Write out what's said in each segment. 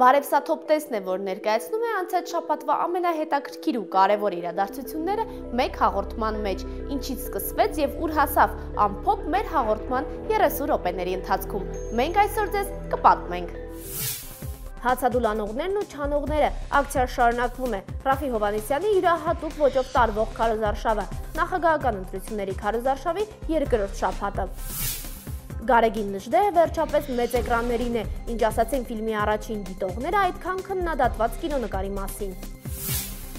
Բարև սա Top Test-ն է, որ ներկայացնում է անցած շաբաթվա ամենահետաքրքիր ու կարևոր իրադարձությունները մեկ հաղորդման մեջ, ինչից սկսվեց եւ ուր հասավ ամփոփ մեր հաղորդման 30 րոպեների ընթացքում։ Մենք այսօր ձեզ կպատմենք։ Հացադուլանողներն ու չանողները ակցիա շարունակվում է։ Ռաֆի Հովհաննիսյանի յուրահատուկ ոճով տարվող քարոզարշավը, նախագահական ընտրությունների քարոզարշավի երկրորդ շաբաթը։ Գարեգին Նժդեհը վերջապես մեծ էկրաններին է, ինչ ասացին ֆիլմի առաջին դիտողները այդքան քննադատված կինոնկարի մասին։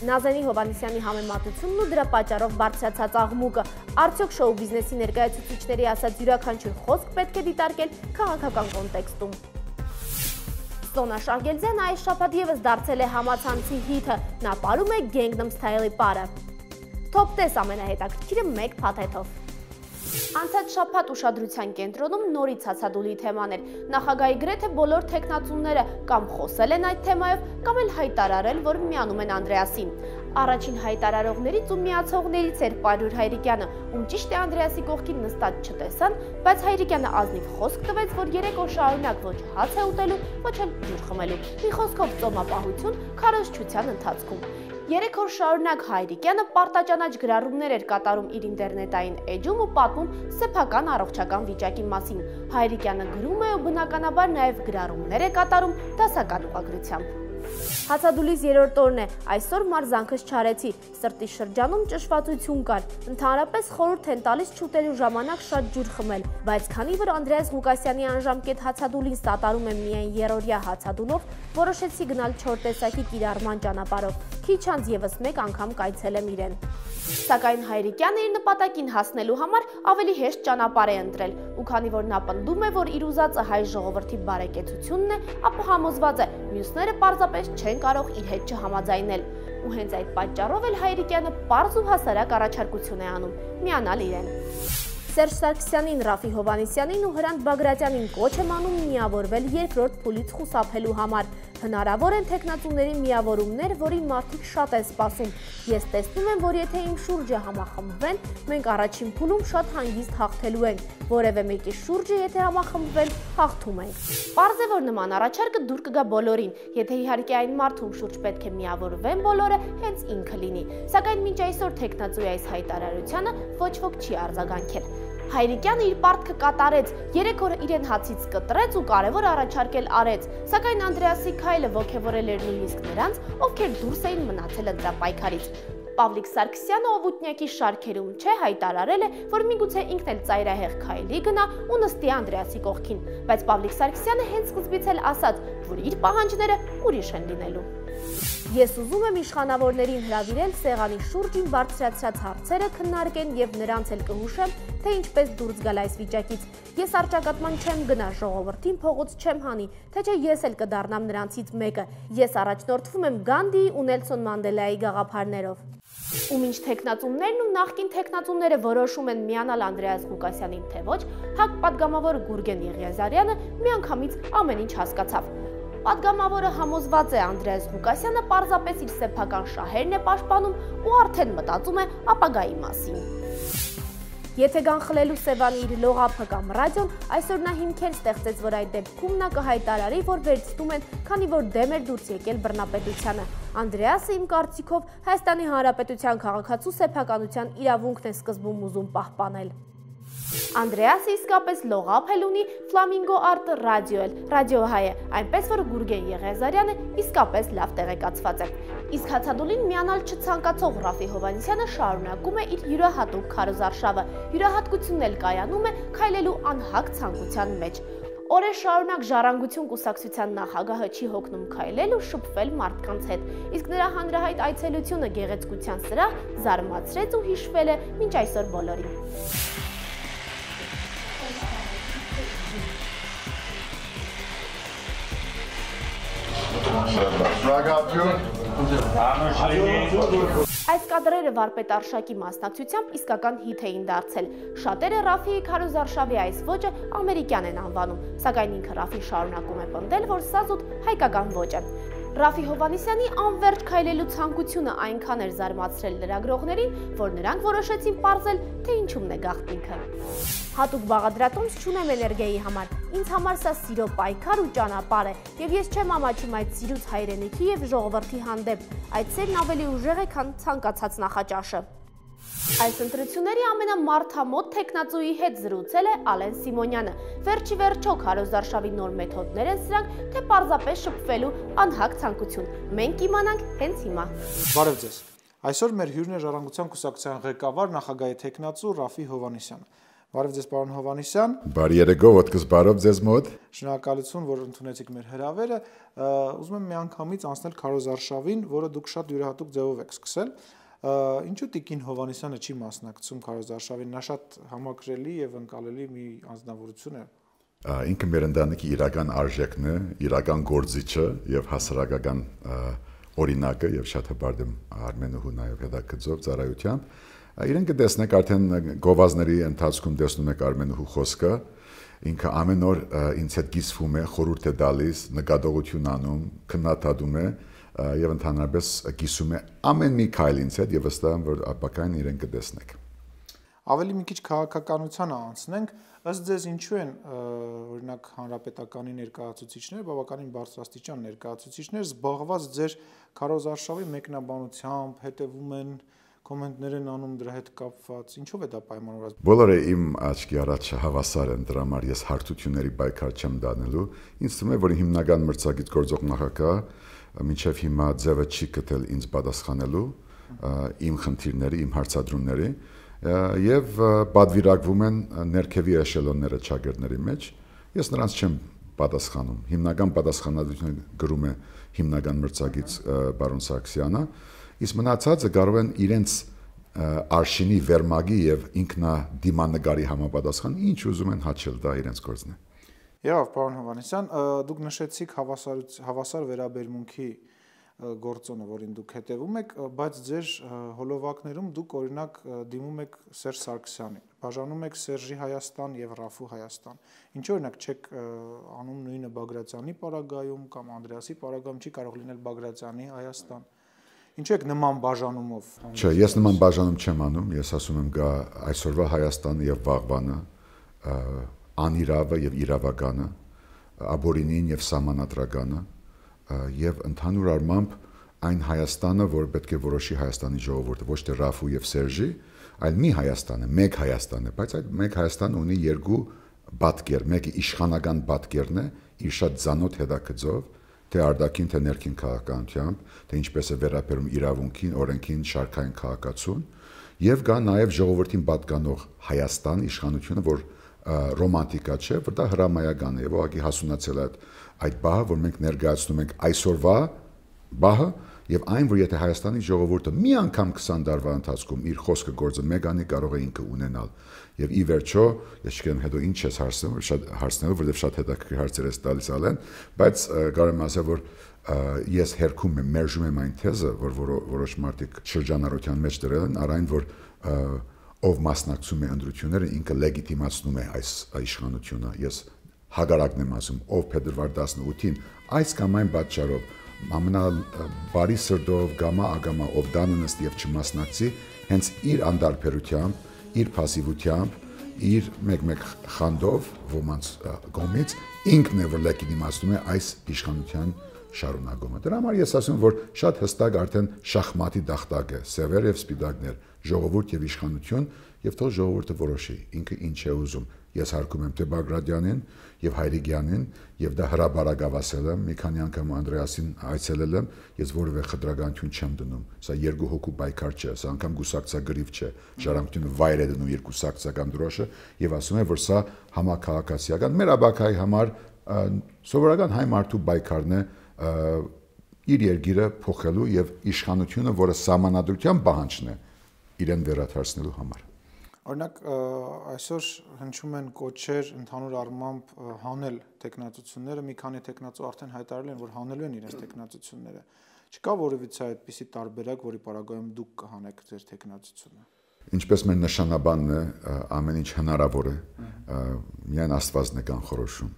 Նազենի Հովհաննիսյանի համեմատությունն ու դրա պատճառով բարձրացած աղմուկը, արդյոք շոու բիզնեսի ներկայացուցիչների ասած յուրաքանչյուր խոսք պետք է դիտարկել քաղաքական կոնտեքստում։ Սոնա Շահգելձյանը այս շաբաթ ևս դարձել է համացանցի հիթը, նա պարում է Gangnam Style-ի պարը։ Top Test ամենահետաքրքիրը մեկ փաթեթով։ Անցած շաբաթ ուշադրության կենտրոնում նորից հացադուլի թեման էր։ Նախագահի գրեթե բոլոր թեկնածուները կամ խոսել են այդ թեմայով, կամ էլ հայտարարել, որ միանում են Անդրեասին։ Առաջին հայտարարողներից ու միացողներից էր Պարուր Հայրիկյանը, ում ճիշտ է Անդրեասի կողքին նստած չտեսան, բայց Հայրիկյանը ազնիվ խոսք տվեց, որ 3 օր շարունակ ոչ հաց է ուտելու, ոչ էլ ջուր խմելու։ Մի խոսքով ծոմապահություն քարոզչության ընթացքում։ 3 օր շարունակ Հայրիկյանը պարտաճանաչ գրառումներ էր կատարում իր ինտերնետային էջում ու պատմում սեփական առողջական վիճակի մասին։ Հայրիկյանը գրում է ու բնականաբար նաև գրառումներ է կատարում դասական ուղղագրությամբ։ Հացադուլիս 3-րդ օրն է, այսօր մարզանքս չարեցի, սրտի շրջանում ճշվածություն կար, ընդհանրապես խորհուրդ են տալիս չուտելու ժամանակ շատ ջուր խմել, բայց քանի որ Անդրեաս Ղուկասյանի անժամկետ հացադուլին սատարում է միայն երրորդյա հացադուլով, որոշեցի գնալ 4 տեսակի կիրառման ճանապարհով, քիչ անց ևս մեկ անգամ կայցելեմ իրեն։ Սակայն Հայրիկյանը իր նպատակին հասնելու համար ավելի հեշտ ճանապարհ է ընտրել, ու քանի որ նա պնդում է, որ իր ուզածը հայ ժողովրդի բարեկեցությունն է, ապա համոզված է, մյուսները պարզապես չեն կարող իր հետ չհամաձայնել։ Ու հենց այդ պատճառով էլ Հայրիկյանը պարզ ու հասարակ առաջարկություն է անում՝ միանալ իրեն։ Սերժ Սարգսյանին, Ռաֆի Հովհաննիսյանին ու Հրանտ Բագրատյանին կոչ եմ անում միավորվել երկրորդ փուլից խուսափելու համար։ Հնարավոր են թեկնածուների միավորումներ, որի մարդիկ շատ են սպասում։ Ես տեսնում եմ, որ եթե իմ շուրջը համախմբվեն, մենք առաջին փուլում շատ հանգիստ հաղթելու ենք։ Որևէ մեկի շուրջը եթե համախմբվեն, հաղթում ենք։ Պարզ է, որ նման առաջարկը դուր կգա բոլորին, եթե իհարկե այն մարդում շուրջ պետք է միավորվեն բոլորը, հենց ինքը լինի։ Սակայն մինչ այսօր թեկնածուի այս հայտարարությանը ոչ ոք չի արձագանքել։ Հայրիկյանը իր պարտքը կատարեց, 3 օր իրեն հացից կտրեց ու կարևոր առաջարկել արեց, սակայն Անդրեասի քայլը ոգևորել էր նույնիսկ նրանց, ովքեր դուրս էին մնացել ընտրապայքարից։ Պավլիկ Սարգսյանը Օվուտնյակի շարքերում չէ հայտարարել է, որ միգուցե ինքն էլ ծայրահեղ քայլի գնա ու նստի Անդրեասի կողքին, բայց Պավլիկ Սարգսյանը հենց սկզբից էլ ասաց, որ իր պահանջները ուրիշ են լինելու։ Ես ուզում եմ իշխանավորներին հրավիրել սեղանի շուրջին բարձրացրած հարցերը քննարկեն եւ նրանց էլ կհուշեմ, թե ինչպես դուրս գալ այս վիճակից։ Ես արճակատման չեմ գնա, ժողովրդին փողոց չեմ հանի, թե չէ ես էլ կդառնամ նրանցից մեկը։ Ես առաջնորդվում եմ Գանդիի ու Նելսոն Մանդելայի գաղափարներով։ Ու մինչ թեկնածուներն ու նախկին թեկնածուները որոշում են միանալ Անդրեաս Ղուկասյանին թե ոչ, ՀԱԿ պատգամավոր Գուրգեն Եղիազարյանը միանգամից ամեն ինչ հասկացավ։ Պատգամավորը համոզված է Անդրեաս Ղուկասյանը պարզապես իր սեփական շահերն է պաշտպանում ու արդեն մտածում է ապագայի մասին։ Եթե գանխլելու Սևանի իր լողափը կամ ռադիոն, այսօր նա հիմքեր ստեղծեց, որ այդ դեպքում նա կհայտարարի, որ վերցնում են, քանի որ դեմ էր դուրս եկել բռնապետությանը։ Անդրեասը իմ կարծիքով Հայաստանի Հանրապետության քաղաքացու սեփականության իրավունքն է սկզբում ուզում պահպանել։ Անդրեասը իսկապես լողափ էլ ունի, Ֆլամինգո Արտ ռադիոհայ է, այնպես որ Գուրգեն Եղիազարյանը իսկապես լավ տեղեկացված է։ Իսկ հացադուլին միանալ չցանկացող Ռաֆի Հովհաննիսյանը շարունակում է իր յուրահատուկ քարոզարշավը։ Յուրահատկությունն էլ կայանում է քայլելու անհագ ցանկության մեջ։ Օրեր շարունակ Ժառանգություն կուսակցության նախագահը չի հոգնում քայլել ու շփվել մարդկանց հետ, իսկ նրա հանրահայտ այցելությունը գեղեցկության սրահ զարմացրեց ու հիշվել է մինչ այսօր բոլորին։ Այս կադրերը վարպետ Արշակի մասնակցությամբ իսկական հիթ էին դարձել։ Շատերը Ռաֆիի քարոզարշավի այս ոճը ամերիկյան են անվանում, սակայն ինքը Ռաֆին շարունակում է պնդել, որ սա զուտ հայկական ոճ է։ Ռաֆի Հովհաննիսյանի անվերջ քայլելու ցանկությունը այնքան էր զարմացրել լրագրողներին, որ նրանք որոշեցին պարզել, թե ինչումն է գաղտնիքը։ Հատուկ բաղադրատոմս չունեմ էներգիայի համար, ինձ համար սա սիրո պայքար ու ճանապարհ է, եւ ես չեմ ամաչում այդ սիրուց հայրենիքի եւ ժողովրդի հանդեպ, այդ սերն ավելի ուժեղ է, քան ցանկացած նախաճաշը։ Այս ընտրությունների ամենամարդամոտ թեկնածուի հետ զրուցել է Ալեն Սիմոնյանը։ Վերջի վերջո քարոզարշավի նոր մեթոդներ են սրանք, թե պարզապես շփվելու անհագ ցանկություն։ Մենք կիմանանք հենց հիմա։ Բարև ձեզ։ Այսօր մեր հյուրն է Ժառանգության կուսակցության ղեկավար նախագահի թեկնածու Ռաֆի Հովհաննիսյանը։ Բարև ձեզ, պարոն Հովհաննիսյան։ Բարի երեկո, ոտքս բարով ձեզ մոտ։ Շնորհակալություն, որ ընդունեցիք մեր հրավերը։ Ուզում եմ միանգամից անցնել քարոզարշավին, որը դուք շատ յուրահատուկ ձևով եք սկսել։ Ինչու Տիկին Հովհաննիսյանը չի մասնակցում քարոզարշավին, նա շատ համակրելի եւ ընկալելի մի անձնավորություն է։ Ինքը մեր ընտանիքի իրական արժեքն է, իրական գործիչը եւ հասարակական օրինակը եւ շատ հպարտ եմ Արմենուհու նաեւ հետաքրքրով ծառայությամբ։ Իրեն կտեսնեք արդեն գովազների ընթացքում տեսնում եք Արմենուհու խոսքը, ինքը ամեն օր ինձ հետ գիսվում է, խորհուրդ է տալիս, նկատողություն անում, քննադատում է եւ ընդհանրապես գիսում է ամեն մի քայլ ինձ հետ եւ վստահ եմ, որ ապակայն իրեն կտեսնեք։ Ավելի մի քիչ քաղաքականությանը անցնենք, ըստ ձեզ ինչու են օրինակ հանրապետականի ներկայացուցիչներ, բավականին բարձրաստիճան ներկայացուցիչներ զբաղված ձեր քարոզարշավի մեկնաբանությամբ, հետևում են կոմենտներ են անում դրա հետ կապված, ինչով է դա պայմանավորված։ Բոլորը իմ աչքի առաջ հավասար են, դրա համար ես հարթությունների պայքար չեմ դանելու։ Ինձ թվում է, որ հիմնական մրցակից գործող նախագահ մինչև հիմա ձևը չի գտել ինձ պատասխանելու իմ խնդիրների, իմ հարցադրումների եւ պատվիրակվում են ներքևի էշելոնները ճակերտների մեջ։ Ես նրանց չեմ պատասխանում։ Հիմնական պատասխանատվությունը գրում է հիմնական մրցակից պարոն Սարգսյանը, իսկ մնացածը կարող են իրենց արշինի վերմագի եւ ինքնադիմանկարի համապատասխան ինչ ուզում են հաչել, դա իրենց գործն է։ Եվ պարոն Հովհաննիսյան, դուք նշեցիք հավասար վերաբերմունքի գործոնը, որին դուք հետևում եք, բայց ձեր հոլովակներում դուք օրինակ դիմում եք Սերժ Սարգսյանին, բաժանում եք Սերժի Հայաստան եւ Ռաֆու Հայաստան։ Ինչ օրինակ չեք անում նույնը Բագրատյանի պարագայում կամ Անդրեասի պարագայում, չի կարող լինել Բագրատյանի Հայաստան։ Ինչու եք նման բաժանումով։ Չէ, ես նման բաժանում չեմ անում, ես ասում եմ գա այսօրվա Հայաստանը եւ վաղվանը, անիրավը եւ իրավականը, աբորինին եւ սահմանադրականը եւ ընդհանուր առմամբ այն Հայաստանը, որ պետք է որոշի Հայաստանի ժողովուրդը, ոչ թե Ռաֆու եւ Սերժի, այլ մի Հայաստան է, մեկ Հայաստան է, բայց այդ մեկ Հայաստանը ունի երկու պատկեր, մեկը իշխանական պատկերն է, իր շատ ծանոթ հետաքրքրով, թե արտաքին թե ներքին քաղաքականությամբ, թե ինչպես է վերաբերում իրավունքին, օրենքին, շարքային քաղաքացուն, եւ կա նաեւ ժողովրդին պատկանող Հայաստան իշխանությունը, որ ռոմանտիկա չէ, որ դա հրամայական է, եւ ուղղակի հասունացել է այդ բահը, որ մենք ներկայացնում ենք այսօրվա բահը, եւ այն, որ եթե Հայաստանի ժողովուրդը մի անգամ 20 տարվա ընթացքում իր խոսքը գործը մեգանի կարող է ինքը ունենալ, եւ ի վերջո, ես չգիտեմ հետո ինչ ես հարցնում, շատ հարցնելու, որովհետեւ շատ հետաքրքիր հարցեր ես տալիս ալեն, բայց կարող եմ ասել, որ ես հերքում եմ, մերժում եմ այն թեզը, որ որոշ մարդիկ շրջանառության մեջ դրել են, առայն որ ով մասնակցում է ընտրությունները, ինքը լեգիտիմացնում է այս իշխանությունը։ Ես հակառակն եմ ասում, ով փետրվար 18-ին այս կամ այն պատճառով ամենաբարի սրտով գամա ագամա ով դաննստ եւ չմասնակցի, հենց իր անդարբերությամբ, իր փասիվությամբ, իր մեկ խանդով ոմանց կողմից ինքն է որ լեգիտիմացնում է այս իշխանության շարունակումը։ Դրա համար ես ասում որ շատ հստակ արդեն շախմատի դախտակ է, սևեր եւ սպիտակներ, ժողովուրդ եւ իշխանություն, եւ թող ժողովուրդը որոշի ինքը ինչ է ուզում։ Ես հարկում եմ թե Բագրատյանին եւ Հայրիկյանին եւ դա հրաբարակ ասել եմ, մի քանի անգամ Անդրեասին այցելել եմ, ես որևէ խտրականություն չեմ դնում։ Սա երկու հոգու պայքար չէ, սա անգամ գուսակցագրիվ չէ։ Ժառանգությունը վայր է դնում իր գուսակցական դրոշը եւ ասում է որ սա համակարգացիական մեր աբակայի համար սովորական հայ մարդու պայքարն է իր երկիրը փոխելու եւ իշխանությունը, որը սահմանադրության պահանջն է, իրեն վերադարձնելու համար։ Օրինակ այսօր հնչում են կոչեր ընդհանուր առմամբ հանել տեխնացությունները, մի քանի տեխնացու արդեն հայտարարել են, որ հանելու են իրենց տեխնացությունները։ Չկա որևիցե այդպիսի տարբերակ, որի պարագայում դուք կհանեք ձեր տեխնացությունը։ Ինչպես մեր նշանաբանն է, ամեն ինչ հնարավոր է, միայն Աստվածն է կանխորոշում։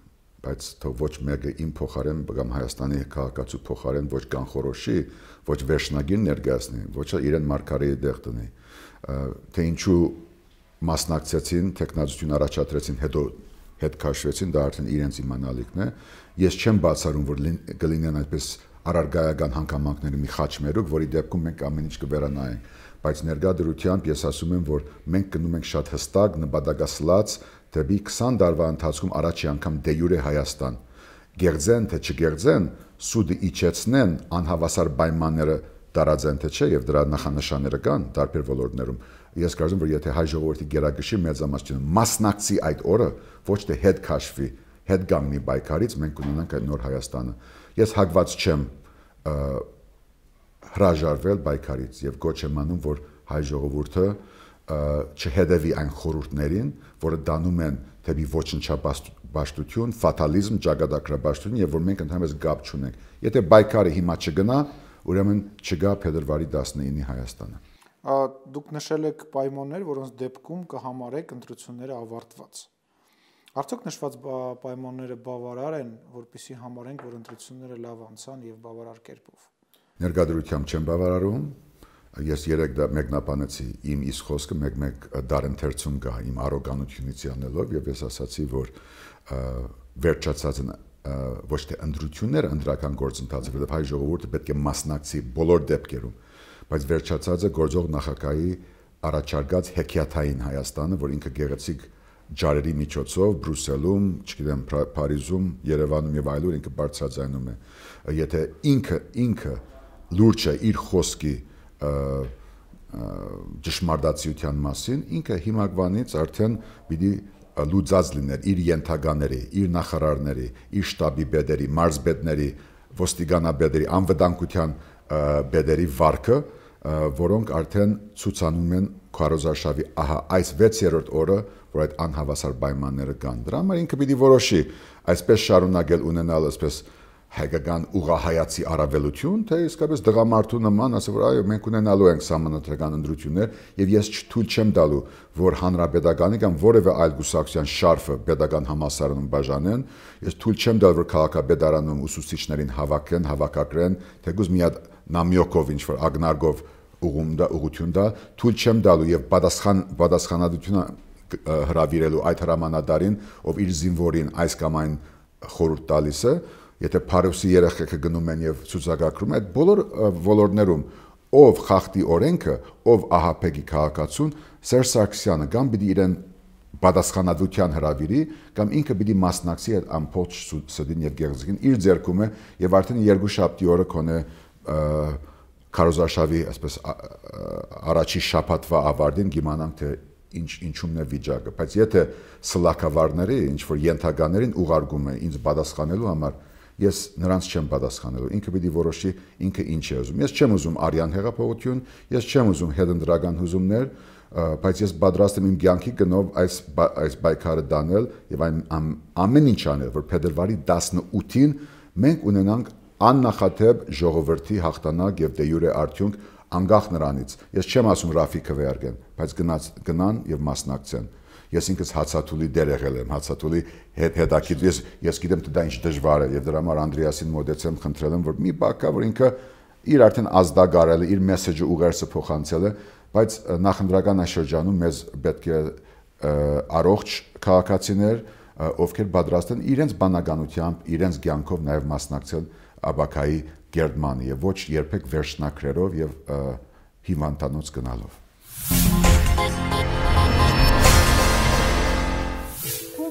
բայց թող ոչ մեկը իմ փոխարեն կամ Հայաստանի քաղաքացու փոխարեն ոչ կանխորոշի, ոչ վերջնագիր ներկայացնի, ոչ իրեն մարգարեի տեղ տնի, թե ինչու մասնակցեցին, տեխնազություն առաջադրեցին, հետո հետ քաշվեցին, դա արդեն իրենց իմանալիքն է։ Ես չեմ բացառում, որ կլինեն այդպես առարգայական հանգամանքների մի խաչմերուկ, որի դեպքում մենք ամեն ինչ կվերանայենք, բայց ներկա դրությամբ ես ասում եմ, որ մենք գնում ենք շատ հստակ, նպատակասլաց դեպի 20 տարվա ընթացքում առաջի անգամ դե յուրե Հայաստան։ Գերձեն թե չգերձեն, սուդը իջեցնեն, անհավասար պայմանները տարածեն թե չէ, եւ դրա նախանշանները կան տարբեր ոլորտներում։ Ես կարծում եմ, որ եթե հայ ժողովրդի գերագշի մեծամասնությունը մասնակցի այդ օրը, ոչ թե հետ քաշվի, հետ գանգնի պայքարից, մենք կունենանք այդ նոր Հայաստանը։ Ես հակված չեմ հրաժարվել պայքարից եւ գոչ եմ անում, որ հայ ժողովուրդը չհետևի այն խորհուրդներին, որը դանում են դեպի ոչնչաբաշխություն, ֆատալիզմ, ճակատագրաբաշխություն եւ որ մենք ընդհանրապես գապ չունենք։ Եթե պայքարը հիմա չգնա, ուրեմն չգա փետրվարի 19-ի Հայաստանը։ Դուք նշել եք պայմաններ, որոնց դեպքում կհամարեք ընտրությունները ավարտված։ Արդյոք նշված պայմանները բավարար են, որպեսզի համարենք, որ ընտրությունները լավ անցան եւ բավարար կերպով։ Ներկայությամբ չեմ բավարարում։ Ես երեք դա մեկնաբանեցի իմ իսկ խոսքը մեկ-մեկ դարընթերցում կա իմ առոգանությունից յանելով եւ ես ասացի, որ վերջացած են ոչ թե ընտրությունները, ընտրական գործընթացը, որովհետեւ հայ ժողովուրդը պետք է մասնակցի բոլոր դեպքերում, բայց վերջացածը գործող նախագահի առաջարկած հեքիաթային Հայաստանը, որ ինքը գեղեցիկ ջարերի միջոցով Բրյուսելում, չգիտեմ, Փարիզում, Երևանում եւ այլուր ինքը բարձրաձայնում է։ Եթե ինքը լուրջ է իր խոսքի ճշմարտացիության մասին, ինքը հիմակվանից արդեն պիտի լուծած լիներ իր ենթականների, իր նախարարների, իր շտաբի բեդերի, մարզպետների, ոստիկանաբեդերի, անվտանգության բեդերի վարկը, որոնք արդեն ցուցանում են քարոզարշավի ահա այս 6-րդ օրը, որ այդ անհավասար պայմանները կան։ Դրա համար ինքը պիտի որոշի այսպես շարունակել ունենալ այսպես հայկական ուղղահայացի առավելություն, թե իսկապես դղամարդու նման ասել, որ այո, մենք ունենալու ենք սահմանադրական ընտրություններ եւ ես թույլ չեմ տալու, որ հանրապետականի կամ որևէ այլ գուսակցության շարֆը պետական համալսարանում բաժանեն, ես թույլ չեմ տալ, որ քաղաքապետարանում ուսուցիչներին հավաքեն, հավաքակրեն, թեկուզ մի հատ նամյոկով ինչ որ ագնարգով ուղղություն դա, թույլ չեմ տալու եւ պատասխանատվությունը հրավիրելու այդ հրամանատարին, ով իր զինվորին այս կամ այն խորհուրդ տալիս է, եթե Փարոսի երեխեքը գնում են եւ ցուցակագրում, այդ բոլոր ոլորտներում ով խախտի օրենքը, ով ահապեկի քաղաքացուն, Սերժ Սարգսյանը կամ պիտի իրեն պատասխանատվության հրավիրի, կամ ինքը պիտի մասնակցի այդ ամբողջ սդին եւ գեղեցիկին իր ձեռքում է եւ արդեն երկուշաբթի օրը կոնե քարոզարշավի այսպես առաջի շաբաթվա ավարտին կիմանանք թե ինչումն է վիճակը, բայց եթե սլակավարների, ինչ որ ենթականերին ուղարկում է ինձ պատասխանելու համար, ես նրանց չեմ պատասխանելու, ինքը պիտի որոշի ինքը ինչ է ուզում։ Ես չեմ ուզում արյան հեղափոխություն, ես չեմ ուզում հետընտրական հուզումներ, բայց ես պատրաստ եմ իմ կյանքի գնով այս պայքարը դանել եւ ամեն ինչ անել, որ փետրվարի 18-ին մենք ունենանք աննախադեպ ժողովրդի հաղթանակ եւ դե յուրե արդյունք անկախ նրանից։ Ես չեմ ասում Ռաֆի քվեարկեն, բայց գնան եւ մասնակցեն։ Ես ինքս հացաթուլի դեր եղել եմ, հացաթուլի հետաքրքիր ես գիտեմ թե դա ինչ դժվար է եւ դրա համար Անդրեասին մոտեցեմ, խնդրել եմ, որ մի բակա, որ ինքը իր արդեն ազդագարել է, իր մեսեջը ուղերձը փոխանցել է, բայց նախընտրական աշխարհում մեզ պետք է առողջ քաղաքացիներ, ովքեր պատրաստ են իրենց բանականությամբ, իրենց կյանքով նաեւ մասնակցել աբակայի գերդմանը եւ ոչ երբեք վերջնակրերով եւ հիվանդանոց գնալով։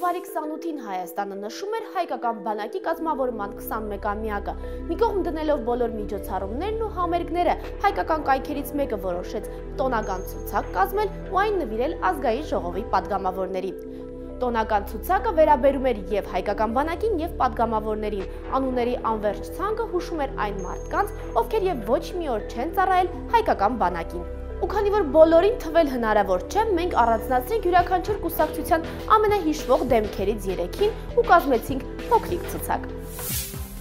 Հունվարի 28-ին Հայաստանը նշում էր հայկական բանակի կազմավորման 21-ամյակը։ Մի կողմ դնելով բոլոր միջոցառումներն ու համերգները, հայկական կայքերից մեկը որոշեց տոնական ցուցակ կազմել ու այն նվիրել ազգային ժողովի падգամավորներին։ Տոնական ցուցակը վերաբերում էր եւ հայկական բանակին եւ падգամավորներին։ Անունների անվերջ ցանկը հուշում էր այն մարդկանց, ովքեր եւ ոչ մի օր չեն ծառայել հայկական բանակին։ Ու քանի որ բոլորին թվել հնարավոր չէ, մենք առանձնացրինք յուրաքանչյուր կուսակցության ամենահիշվող դեմքերից 3-ին ու կազմեցինք փոքրիկ ցուցակ։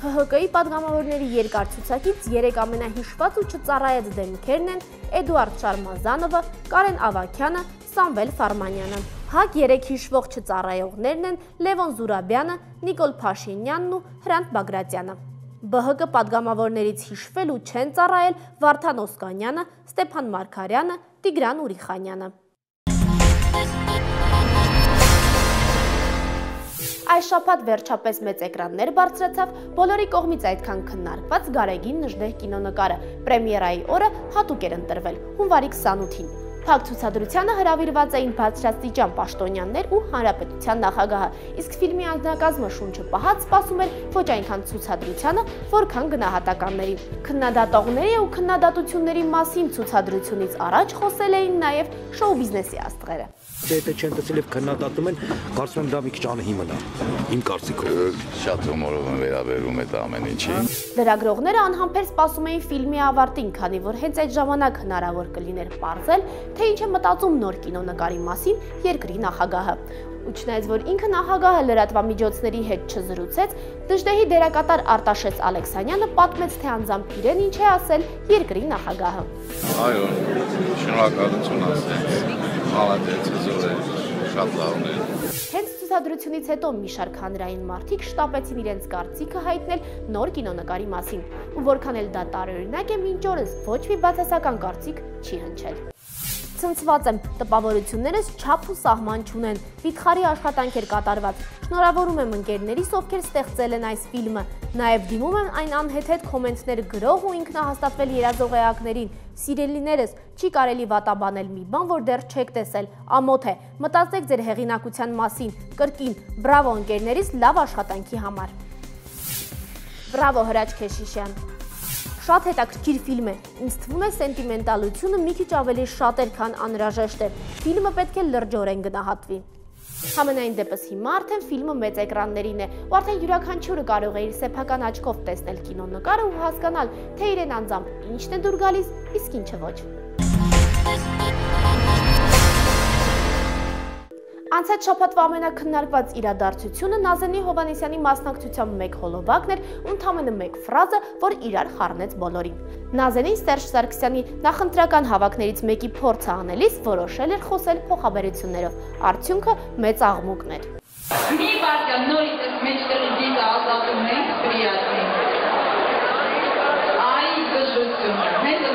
ՀՀԿ-ի падգամավորների երկար ցուցակից 3 ամենահիշված ու չծառայած դեմքերն են Էդուարդ Շարմազանովը, Կարեն Ավագյանը, Սամվել Ֆարմանյանը։ ՀԱԿ 3 հիշվող չծառայողներն են Լևոն Զուրաբյանը, Նիկոլ Փաշինյանն ու Հրանտ Բագրատյանը։ ԲՀԿ падգամավորներից հիշվելու չեն ծառայել Վարդան Օսկանյանը, Ստեփան Մարգարյանը, Տիգրան Ուրիխանյանը։ Այս շաբաթ վերջապես մեծ էկրաններ բարձրացավ բոլորի կողմից այդքան քննարկված Գարեգին Նժդեհ կինոնկարը։ Պրեմիերայի օրը հատուկ էր ընտրվել հունվարի 28-ին։ Փակ ցուցադրությանը հրավիրված էին բարձրաստիճան պաշտոնյաներ ու հանրապետության նախագահը, իսկ ֆիլմի անձնակազմը շունչը պահած սպասում էր ոչ այնքան ցուցադրությանը, որքան գնահատականներին։ Քննադատողների ու քննադատությունների մասին ցուցադրությունից առաջ խոսել էին նաև շոու բիզնեսի աստղերը։ Եթե չեն տեսել եւ քննադատում են, կարծում եմ դա մի քիչ անհիմն է, իմ կարծիքով։ Շատ հումորով են վերաբերում այդ ամեն ինչին։ Լրագրողները անհամբեր սպասում էին ֆիլմի ավարտին, քանի որ հենց այդ ժամանակ հնարավոր կլիներ պարզել, թե ինչ է մտածում նոր կինոնկարի մասին երկրի նախագահը։ Ու չնայած որ ինքը նախագահը լրատվամիջոցների հետ չզրուցեց, Նժդեհի դերակատար Արտաշես Ալեքսանյանը պատմեց, թե անձամբ իրեն ինչ է ասել երկրի նախագահը։ Այո, շնորհակալություն ասեց։ Մալադեց, շատ լավն է։ Հենց ցուցադրությունից հետո մի շարք հանրային մարդիկ շտապեցին իրենց կարծիքը հայտնել նոր կինոնկարի մասին, ու որքան էլ դա տարօրինակ է, մինչ օրս ոչ մի բացասական կարծիք չի հնչել։ Ցնցված եմ, տպավորություններս չափ ու սահման չունեն, վիթխարի աշխատանք էր կատարված, շնորհավորում եմ ընկերներիս, ովքեր ստեղծել են այս ֆիլմը, նաև դիմում եմ այն անհեթեթ կոմենտներ գրող ու ինքնահաստատվել երազող էակներին, սիրելիներս, չի կարելի վատաբանել մի բան, որ դեռ չեք տեսել, ամոթ է, մտածեք ձեր հեղինակության մասին, կրկին, բրավո ընկերներիս լավ աշխատանքի համար։ Բրավո Հրաչ Քեշիշյան։ Շատ հետաքրքիր ֆիլմ է, ինձ թվում է սենտիմենտալությունը մի քիչ ավելի շատ էր, քան անհրաժեշտ է, ֆիլմը պետք է լրջորեն գնահատվի։ Համենայն դեպս հիմա արդեն ֆիլմը մեծ էկրաններին է, ու արդեն յուրաքանչյուրը կարող է իր սեփական աչքով տեսնել կինոնկարը ու հասկանալ, թե իրեն անձամբ ինչն է դուր գալիս, իսկ ինչը ոչ։ Անցած շաբաթվա ամենակննարկված իրադարձությունը Նազենի Հովհաննիսյանի մասնակցությամբ մեկ հոլովակն էր ու ընդամենը մեկ ֆրազը, որ իրար խառնեց բոլորին։ Նազենին Սերժ Սարգսյանի նախընտրական հավաքներից մեկի փորձը անելիս որոշել էր խոսել փոխաբերություններով։ Արդյունքը մեծ աղմուկն էր։ Մի բարձր նորից այս մեջտեղի դիտը ազատում ենք պրիատին։ Այ դժվարություն։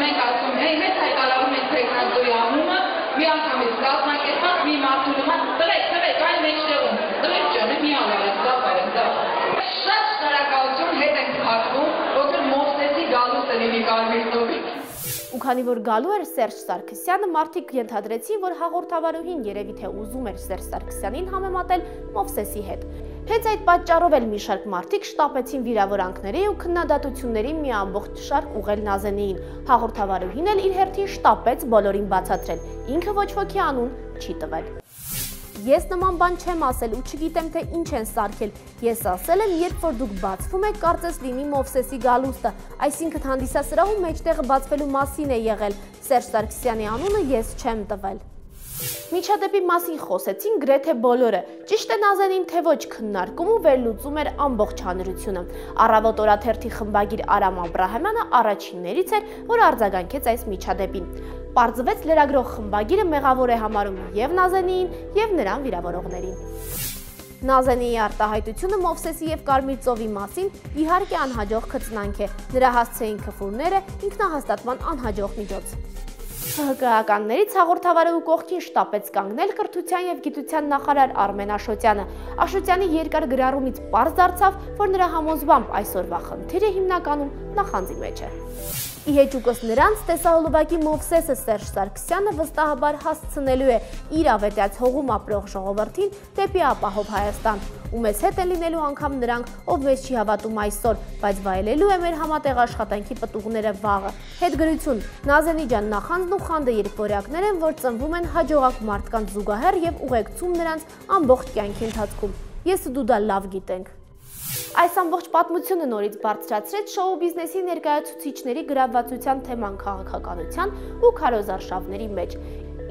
Մենք ասում ենք, մեծ հայտարարում ենք տեխնատորի անունը, մի անգամից կազմակերպած մի մարդու նման տվեք այլ մեջտեղում, տվեք ջանը մի անարեք, դա պարեք, դա։ Շատ շնորհակալություն հետ ենք փակվում, որտեղ Մովսեսի գալուստը լինի կարմիր տողի։ Ու քանի որ գալու էր Սերժ Սարգսյանը, մարդիկ ենթադրեցին, որ հաղորդավարուհին երևի թե ուզում էր Սերժ Սարգսյանին համեմատել Մովսեսի հետ։ Հենց այդ պատճառով էլ մի շարք մարդիկ շտապեցին վիրավորանքների ու քննադատությունների մի ամբողջ շարք ուղղել Նազենիին։ Հաղորդավարուհին էլ իր հերթին շտապեց բոլորին բացատրել, ինքը ոչ ոքի անուն չի տվել։ Ես նման բան չեմ ասել ու չգիտեմ, թե ինչ են սարքել։ Ես ասել եմ, երբ որ դուք բացվում եք, կարծես լինի Մովսեսի գալուստը, այսինքն հանդիսասրահում մեջտեղը բացվելու մասին է եղել։ Սերժ Սարգսյանի անունը ես չեմ տվել։ Միջադեպի մասին խոսեցին գրեթե բոլորը, ճիշտ է Նազենին թե ոչ քննարկում ու վերլուծում էր ամբողջ հանրությունը։ Առավոտ օրաթերթի խմբագիր Արամ Աբրահամյանը առաջիններից էր, որ արձագանքեց այս միջադեպին։ Պարզվեց լրագրող խմբագիրը մեղավոր է համարում եւ Նազենիին, եւ նրան վիրավորողներին։ Նազենիի արտահայտությունը Մովսեսի եւ Կարմիր ծովի մասին իհարկե անհաջող քծնանք է, նրա հասցեին քֆուրները ինքնահաստատման անհաջող միջոց։ ՀՀԿ-ականներից հաղորդավարելու կողքին շտապեց կանգնել կրթության եւ գիտության նախարար Արմեն Աշոտյանը։ Աշոտյանի երկար գրառումից պարզ դարձավ, որ նրա համոզմամբ այսօրվա խնդիրը հիմնականում նախանձի մեջ է։ Ի հեճուկս նրանց տեսահոլովակի Մովսեսը Սերժ Սարգսյանը վստահաբար հասցնելու է իր ավետյաց հողում ապրող ժողովրդին դեպի ապահով Հայաստան, ու մեզ հետ է լինելու անգամ նրանք, ով մեզ չի հավատում այսօր, բայց վայելելու է մեր համատեղ աշխատանքի պտուղները վաղը։ Հետգրություն, Նազենի ջան, նախանձն ու խանդը երկվորյակներ են, որ ծնվում են հաջողակ մարդկանց զուգահեռ եւ ուղեկցում նրանց ամբողջ կյանքի ընթացքում։ Ես ու դու դա լավ գիտենք։ Այս ամբողջ պատմությունը նորից բարձրացրեց շոու բիզնեսի ներկայացուցիչների գրավվածության թեման քաղաքականության ու քարոզարշավների մեջ։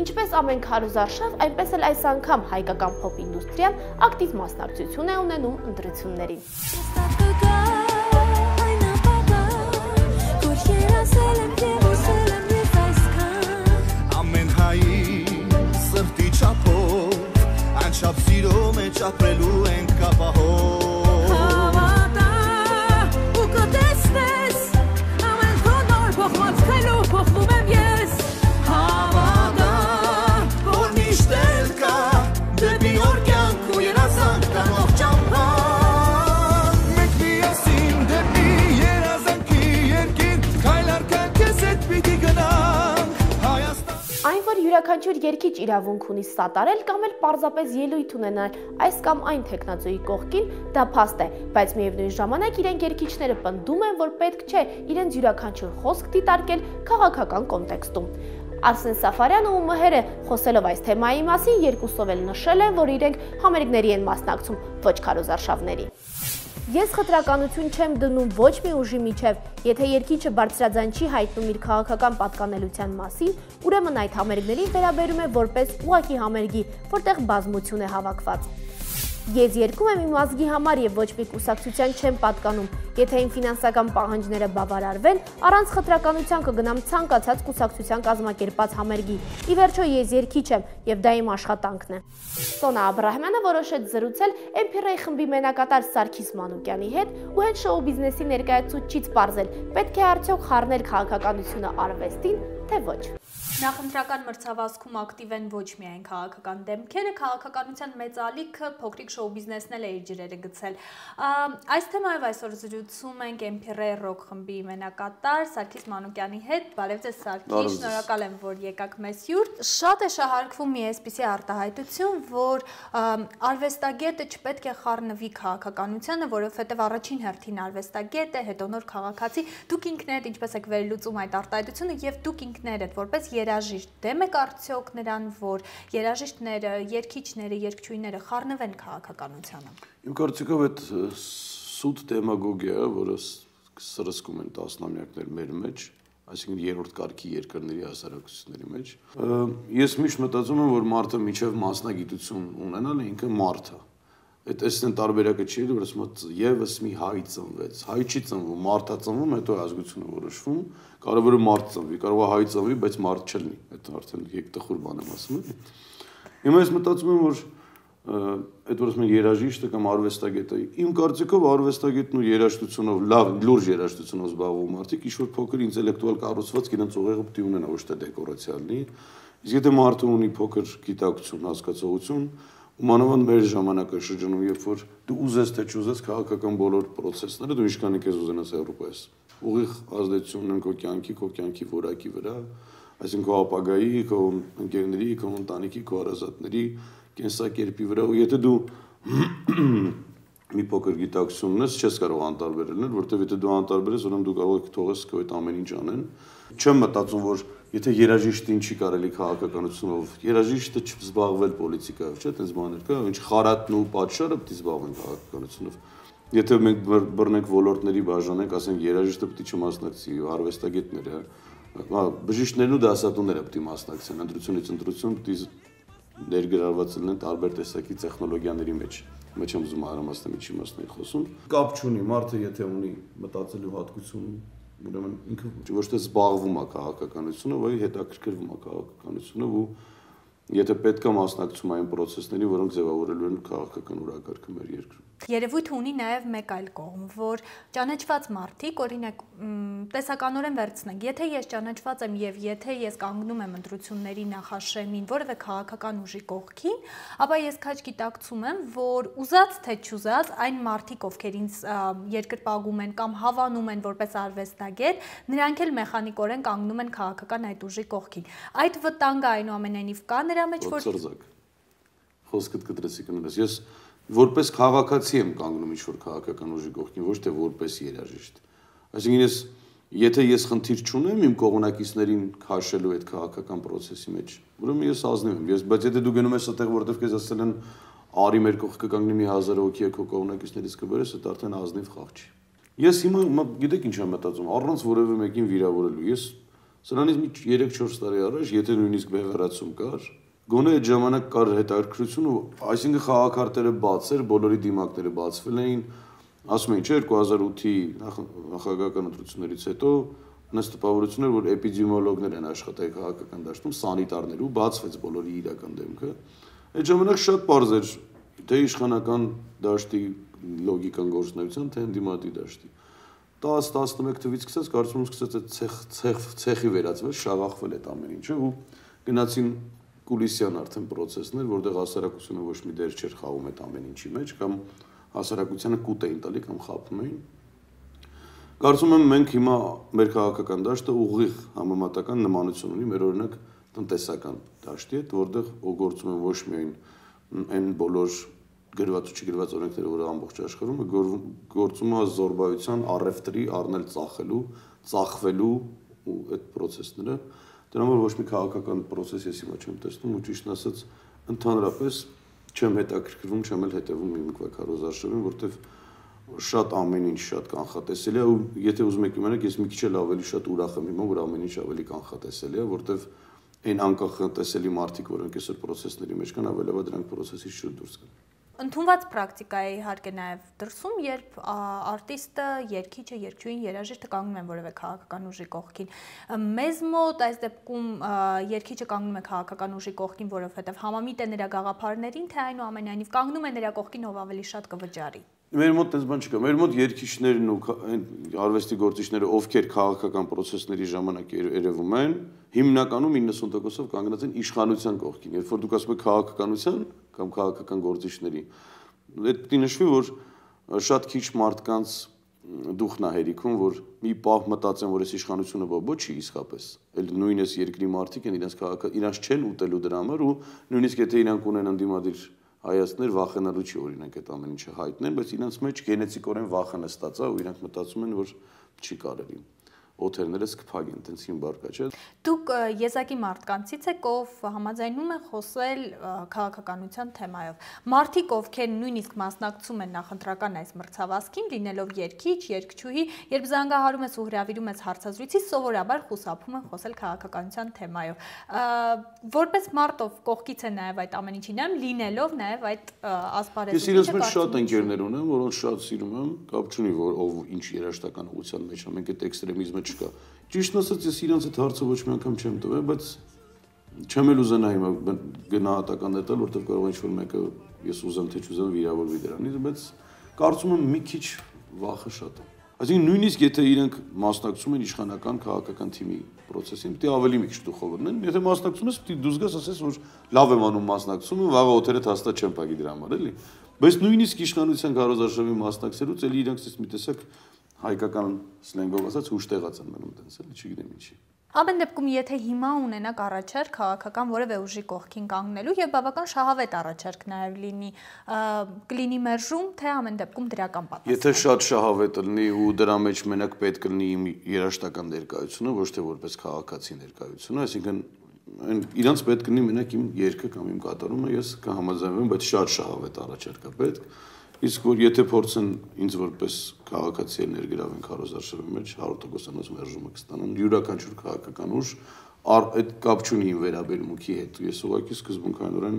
Ինչպես ամեն քարոզարշավ, այնպես էլ այս անգամ հայկական փոփ ինդուստրիան ակտիվ մասնակցություն է ունենում ընտրություններին։ Ամեն հայի սրտի չափով մեջ ապրելու ենք կապահով Հավատա ու կտեսնես ամեն քո նոր փոխված քայլով փոխվում եմ ես Հավատա որ միշտ էլ կա դեպի օր կյանք ու երազանք տանող ճամփա Մենք միասին դեպի երազանքի երկիր քայլ առ քայլ քեզ հետ պիտի գնանք Հայաստան Այն, որ յուրաքանչյուր երգիչ իրավունք ունի սատարել կամ էլ պարզապես ելույթ ունենալ այս կամ այն տեխնացուի կողքին, դա փաստ է, բայց միևնույն ժամանակ իրենք երգիչները պնդում են, որ պետք չէ իրենց յուրաքանչյուր խոսք դիտարկել քաղաքական կոնտեքստում։ Արսեն Սաֆարյանը ու Մհերը խոսելով այս թեմայի մասին երկուսով էլ նշել են, որ իրենք համերգների են մասնակցում, ոչ քարոզարշավների։ Ես խտրականություն չեմ դնում ոչ մի ուժի միջև, եթե երգիչը բարձրաձայն չի հայտնում իր քաղաքական պատկանելության մասին, ուրեմն այդ համերգներին վերաբերում է որպես ուղղակի համերգի, որտեղ բազմություն է հավաքված։ Ես երգում եմ իմ ազգի համար եւ ոչ մի կուսակցության չեմ պատկանում, եթե իմ ֆինանսական պահանջները բավարարվեն, առանց խտրականության կգնամ ցանկացած կուսակցության կազմակերպած համերգի։ Ի վերջո ես երգիչ եմ եւ դա իմ աշխատանքն է։ Սոնա Աբրահամյանը որոշեց զրուցել Empire-ի խմբի մենակատար Սարգիս Մանուկյանի հետ ու հենց շոու բիզնեսի ներկայացուցիչից պարզել, պետք է արդյոք խառնել քաղաքականությունը արվեստին, թե ոչ։ Նախընտրական մրցավազքում ակտիվ են ոչ միայն քաղաքական դեմքերը, քաղաքականության մեծ ալիքը փոքրիկ շոու բիզնեսն էլ է իր ջրերը գցել։ Այս թեմայով այսօր զրուցում ենք Empire Rock խմբի մենակատար Սարգիս Մանուկյանի հետ։ Բարև ձեզ Սարգիս, շնորհակալ եմ, որ եկաք մեզ հյուրդ։ Շատ է շահարկվում մի այսպիսի արտահայտություն, որ արվեստագետը չպետք է խառնվի քաղաքականությանը, որովհետև առաջին հերթին արվեստագետ է, հետո նոր քաղաքացի։ Դուք ինքներդ ինչպես եք վերլուծում այդ արտահայտությունը եւ դուք ինքներդ որպես երաժիշտ դեմ եք արդյոք նրան, որ երաժիշտները, երգիչները, երգչուհիները խառնվեն քաղաքականությանը։ Իմ կարծիքով այդ սուտ դեմագոգիա, որը սրսկում են տասնամյակներ մեր մեջ, այսինքն երրորդ կարգի երկրների հասարակությունների մեջ, ես միշտ մտածում եմ, որ մարդը միջև մասնագիտություն ունենալ է ինքը մարդ է։ Այդ այսն տարբերակը չի, որ ասում եմ եւս մի հայ ծնվեց։ Հայ չի ծնվում, մարդ է ծնվում, հետո ազգությունը որոշվում։ Կարող է մարդ ծնվի, կարող է հայ ծնվի, բայց մարդ չլինի։ Այդ արդեն եկտխուր բան եմ ասում։ Հիմա ես մտածում եմ, որ այդ որ ասում են երաժիշտը կամ արվեստագետը, իմ կարծիքով արվեստագետն ու երաժշտությունով, լավ, լուրջ երաժշտությունով զբաղվող մարդիկ ինչ-որ փոքր ինտելեկտուալ կառուցվածք իրենց ուղեղը պետք է ունենա, ոչ թե դեկորացիա լինի։ Իսկ եթե մարդը ունի փոքր գիտակցություն, հասկացողություն, Մանավանդ մեր ժամանակաշրջանում, երբ որ դու ուզես թե չուզես քաղաքական բոլոր process-ները դու ինչքան ես ուզենաս Եվրոպայից։ Ուղիղ ազդեցություն ունեն քո կյանքի որակի վրա, այսինքն քո ապագայի, քո ընկերների, քո ընտանիքի, քո հարազատների կենսակերպի վրա, ու եթե դու մի փոքր գիտակցություն ունես, չես կարող անտարբեր լինել, որովհետև եթե դու անտարբեր ես, ուրեմն դու կարող ես թողես քո այդ ամեն ինչ անեն։ Չեմ մտածում, որ եթե երաժիշտին չի կարելի քաղաքականությունով, երաժիշտը չզբաղվել պոլիտիկայով, չէ՞, այդպես բաներ կա, ինչ խարատն ու պատշաճը պետք է զբաղվեն քաղաքականությունով։ Եթե մենք բռնենք ոլորտների բաժանենք, ասենք երաժիշտը պետք է չմասնակցի, արվեստագետները, բժիշկներն ու դասատուները պետք է մասնակցեն, ընտրությունից ընտրություն պետք է ներգրավված լինեն տարբեր տեսակի տեխնոլոգիաների մեջ։ Ոչ եմ ուզում արամասնեմ ինչի մասն եմ խոսում։ Կապ չունի, մարդը եթե ունի մտածելու հատկություն, ուրեմն ինքը ոչ թե զբաղվում է քաղաքականությունով, այլ հետաքրքրվում է քաղաքականությունով ու եթե պետք է մասնակցում այն process-ների, որոնք ձևավորելու են քաղաքական օրակարգը մեր երկրում։ Երևույթ ունի նաև մեկ այլ կողմ, որ ճանաչված մարդիկ, օրինակ, տեսականորեն վերցնենք, եթե ես ճանաչված եմ եւ եթե ես կանգնում եմ ընտրությունների նախաշեմին որևէ քաղաքական ուժի կողքին, ապա ես քաջ գիտակցում եմ, որ ուզած թե չուզած այն մարդիկ, ովքեր ինձ երկրպագում են կամ հավանում են որպես արվեստագետ, նրանք էլ մեխանիկորեն կանգնում են քաղաքական այդ ուժի կողքին։ Այդ վտանգը այնուամենայնիվ կա նրա մեջ, որ խոսքդ կտրեցի կներես, ես որպես քաղաքացի եմ կանգնում ինչ-որ քաղաքական ուժի կողքին, ոչ թե որպես երաժիշտ։ Այսինքն եթե ես խնդիր չունեմ իմ կողմնակիցներին քաշելու այդ քաղաքական process-ի մեջ, ուրեմն ես ազնիվ եմ, բայց եթե դու գնում ես այդտեղ, որտեղ քեզ ասել են արի մեր կողքը կանգնի մի 1000 հոգի քո կողմնակիցներից կբերես, դա արդեն ազնիվ խաղ չի։ Ես հիմա գիտեք ինչ եմ մտածում, առանց որևէ մեկին վիրավորելու, ես սրանից մի 3-4 տարի առաջ, եթե նույնիսկ բեղարացում կար, գոնե այդ ժամանակ կար հետաքրքրություն ու այսինքն խաղաքարտերը բաց էր, բոլորի դիմակները բացվել էին, ասում էին, չէ, 2008-ի նախագահական ընտրություններից հետո նես տպավորություն էր, որ էպիդեմիոլոգներ են աշխատել քաղաքական դաշտում, սանիտարներ ու բացվեց բոլորի իրական դեմքը։ Այդ ժամանակ շատ պարզ էր, թե իշխանական դաշտի լոգիկան գործնական, թե ընդդիմադի դաշտի։ 10-11 թվից սկսած կարծում եմ սկսեց այդ ցեխի վերածվել, շաղախվել այդ ամեն ինչը ու գնացին կուլիսյան արդեն process-ներ, որտեղ հասարակությունը ոչ մի դեր չէր խաղում այդ ամեն ինչի մեջ կամ հասարակությանը կուտ էին տալի կամ խափում էին։ Կարծում եմ մենք հիմա մեր քաղաքական դաշտը ուղիղ համեմատական նմանություն ունի մեր օրինակ տնտեսական դաշտի հետ, որտեղ գործում են ոչ միայն այն բոլոր գրված ու չգրված օրենքները, որը ամբողջ աշխարհում է, գործում է զորբայության առևտրի առնել ծախելու, ծախվելու ու այդ process-ները, դրա համար ոչ մի քաղաքական process ես հիմա չեմ տեսնում ու ճիշտն ասած ընդհանրապես չեմ հետաքրքրվում, չեմ էլ հետևում Միկվա Քարոզարշավին, որտեվ շատ ամեն ինչ շատ կանխատեսելի է ու եթե ուզում եք իմանալ, ես մի քիչ էլ ավելի շատ ուրախ եմ հիմա, որ ամեն ինչ ավելի կանխատեսելի է, որտեվ այն անկանխատեսելի մարդիկ, որոնք այսօր process-ների մեջ կան, ավելավա դրանք process-ից շուտ դուրս գան։ Ընդունված պրակտիկա է իհարկե նաև դրսում, երբ արտիստը, երգիչը, երգչուհին, երաժիշտը կանգնում են որևէ քաղաքական ուժի կողքին։ Մեզ մոտ այս դեպքում երգիչը կանգնում է քաղաքական ուժի կողքին, որովհետև համամիտ է նրա գաղափարներին, թե այնուամենայնիվ կանգնում է նրա կողքին, ով ավելի շատ կվճարի։ Մեր մոտ այդպես բան չկա։ Մեր մոտ երգիչներն ու արվեստի գործիչները, ովքեր քաղաքական process-ների ժամանակ երևում են, հիմնականում 90%-ով կանգնած են իշխանության կողքին։ Երբ որ դուք ասում եք քաղաքականության կամ քաղաքական գործիչների, այդ պիտի նշվի, որ շատ քիչ մարդկանց դուխն է հերիքում, որ մի պահ մտածեն, որ այս իշխանությունը բաբո չի իսկապես։ Էլ նույնիսկ երկրի մարդիկ են իրանց չեն ուտելու դրա համար ու նույնիսկ եթե իրանք ունեն ընդդիմադիր հայացքներ վախենալու չի օրինակ այդ ամեն ինչը հայտնեն, բայց իրանց մեջ գենետիկորեն վախը նստած է ու իրանք մտածում են, որ չի կարելի։ Օթերներս կփակեն, տենց հին բարկա չէ։ Դուք եզակի մարդկանցից եք, ով համաձայնում են խոսել քաղաքականության թեմայով։ Մարդիկ, ովքեր նույնիսկ մասնակցում են նախընտրական այս մրցավազքին, լինելով երգիչ, երգչուհի, երբ զանգահարում ես ու հրավիրում ես հարցազրույցի, սովորաբար խուսափում են խոսել քաղաքականության թեմայով։ Որպես մարդ, ով կողքից է նաև այդ ամեն ինչին եմ, լինելով նաև այդ ասպարեզում։ Ես իրենց մեջ շատ ընկերներ ունեմ, որոնց շատ սիրում եմ, կապ չունի, որ ով ինչ երաժշտական ուղղության մեջ է, մենք այդ էքստրեմիզմը չկա։ Ճիշտն ասած ես իրանց այդ հարցը ոչ մի անգամ չեմ տվել, բայց չեմ էլ ուզենա հիմա գնահատական տալ, որտեղ կարող է ինչ-որ մեկը ես ուզեմ թե չուզեմ վիրավորվի դրանից, բայց կարծում եմ մի քիչ վախը շատ է։ Այսինքն նույնիսկ եթե իրենք մասնակցում են իշխանական քաղաքական թիմի process-ին, պետք է ավելի մի քիչ դուխով լինեն, եթե մասնակցում ես, պետք է դուրս գաս ասես, որ լավ եմ անում մասնակցում եմ, վաղը օթերը հաստատ չեմ փակի դրա համար, էլի։ Բայց նույնիսկ իշխանության Քարոզարշավի մասնակցելուց էլի իրենք ասես մի տեսակ հայկական սլենգով ասած հուշտեղած են մնում տենց էլի, չգիտեմ ինչի։ Ամեն դեպքում եթե հիմա ունենաք առաջարկ քաղաքական որևէ ուժի կողքին կանգնելու եւ բավական շահավետ առաջարկ նաեւ լինի, կլինի մերժում, թե ամեն դեպքում դրական պատասխան։ Եթե շատ շահավետ լինի ու դրա մեջ մենակ պետք կլինի իմ երաժշտական ներկայությունը, ոչ թե որպես քաղաքացի ներկայությունը, այսինքն իրանց պետք կլինի մենակ իմ երգը կամ իմ կատարումը, ես կհամաձայնվեմ, բայց շատ շահավետ առաջարկ է պետք։ Իսկ որ եթե փորձեն ինձ որպես քաղաքացի ներգրավեն Քարոզարշավի մեջ 100% մերժումը կստանան յուրաքանչյուր քաղաքական ուժ այդ կապ չունի իմ վերաբերմունքի հետ ես ուղղակի սկզբունքայինորեն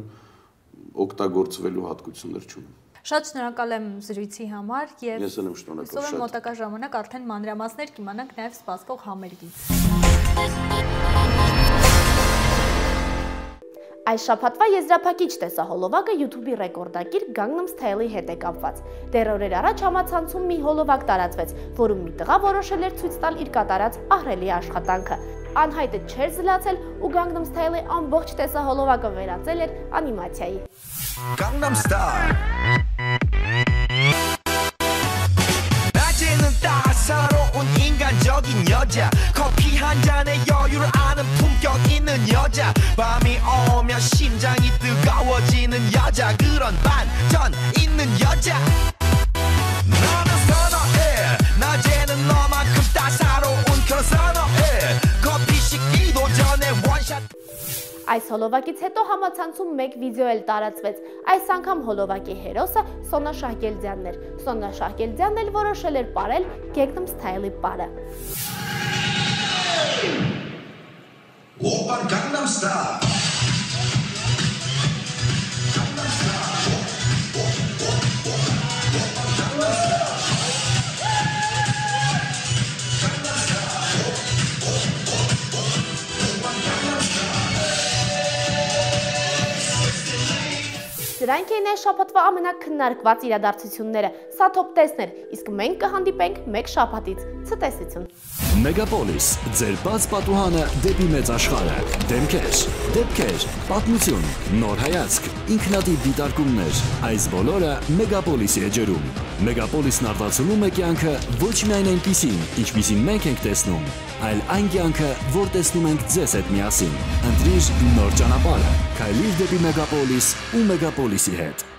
օգտագործվելու հատկություններ չունեմ։ Շատ շնորհակալ եմ զրույցի համար եւ ես եմ շնորհակալ շատ։ Հուսով եմ մոտակա ժամանակ արդեն մանրամասներ կիմանանք նաեւ սպասվող համերգից։ Այս շաբաթվա եզրափակիչ տեսահոլովակը YouTube-ի ռեկորդակիր Gangnam Style-ի հետ է կապված։ Դեռ օրեր առաջ համացանցում մի հոլովակ տարածվեց, որում մի տղա որոշել էր ցույց տալ իր կատարած ահռելի աշխատանքը։ Անհայտը չէր զլացել ու Gangnam Style-ի ամբողջ տեսահոլովակը վերածել էր անիմացիայի։ Gangnam Style 따사로운 인간적인 여자 커피 한 잔에 여유를 아는 품격 있는 여자 밤이 오면 심장이 뜨거워지는 여자 그런 반전 있는 여자 너는 선호해 낮에는 너만큼 따사로운 그런 선호해 커피 식기도 전에 원샷 Այս հոլովակից հետո համացանցում մեկ վիդեո էլ տարածվեց։ Այս անգամ հոլովակի հերոսը Սոնա Շահգելդյանն էր։ Սոնա Շահգելդյանն էլ որոշել էր ապրել Gangnam Style-ի պարը։ Oppa Gangnam Style Դրանք էին այս շաբաթվա ամենակննարկված իրադարձությունները։ Սա թոփ տեսն էր, իսկ մենք կհանդիպենք մեկ շաբաթից։ Ցտեսություն։ Մեգապոլիս, ձեր բաց պատուհանը դեպի մեծ աշխարհը։ Դեմքեր, դեպքեր, պատմություն, նոր հայացք, ինքնատիպ դիտարկումներ։ Այս բոլորը Մեգապոլիսի էջերում։ Մեգապոլիսն արտացոլում է կյանքը ոչ միայն այնպիսին, ինչպիսին մենք ենք տեսնում, այլ այն կյանքը, որ տեսնում ենք ձեզ հետ միասին։ Ընտրիր նոր ճանապարհը։ Քայլիր դեպի Մեգապոլիս ու Մեգապոլիսի հետ։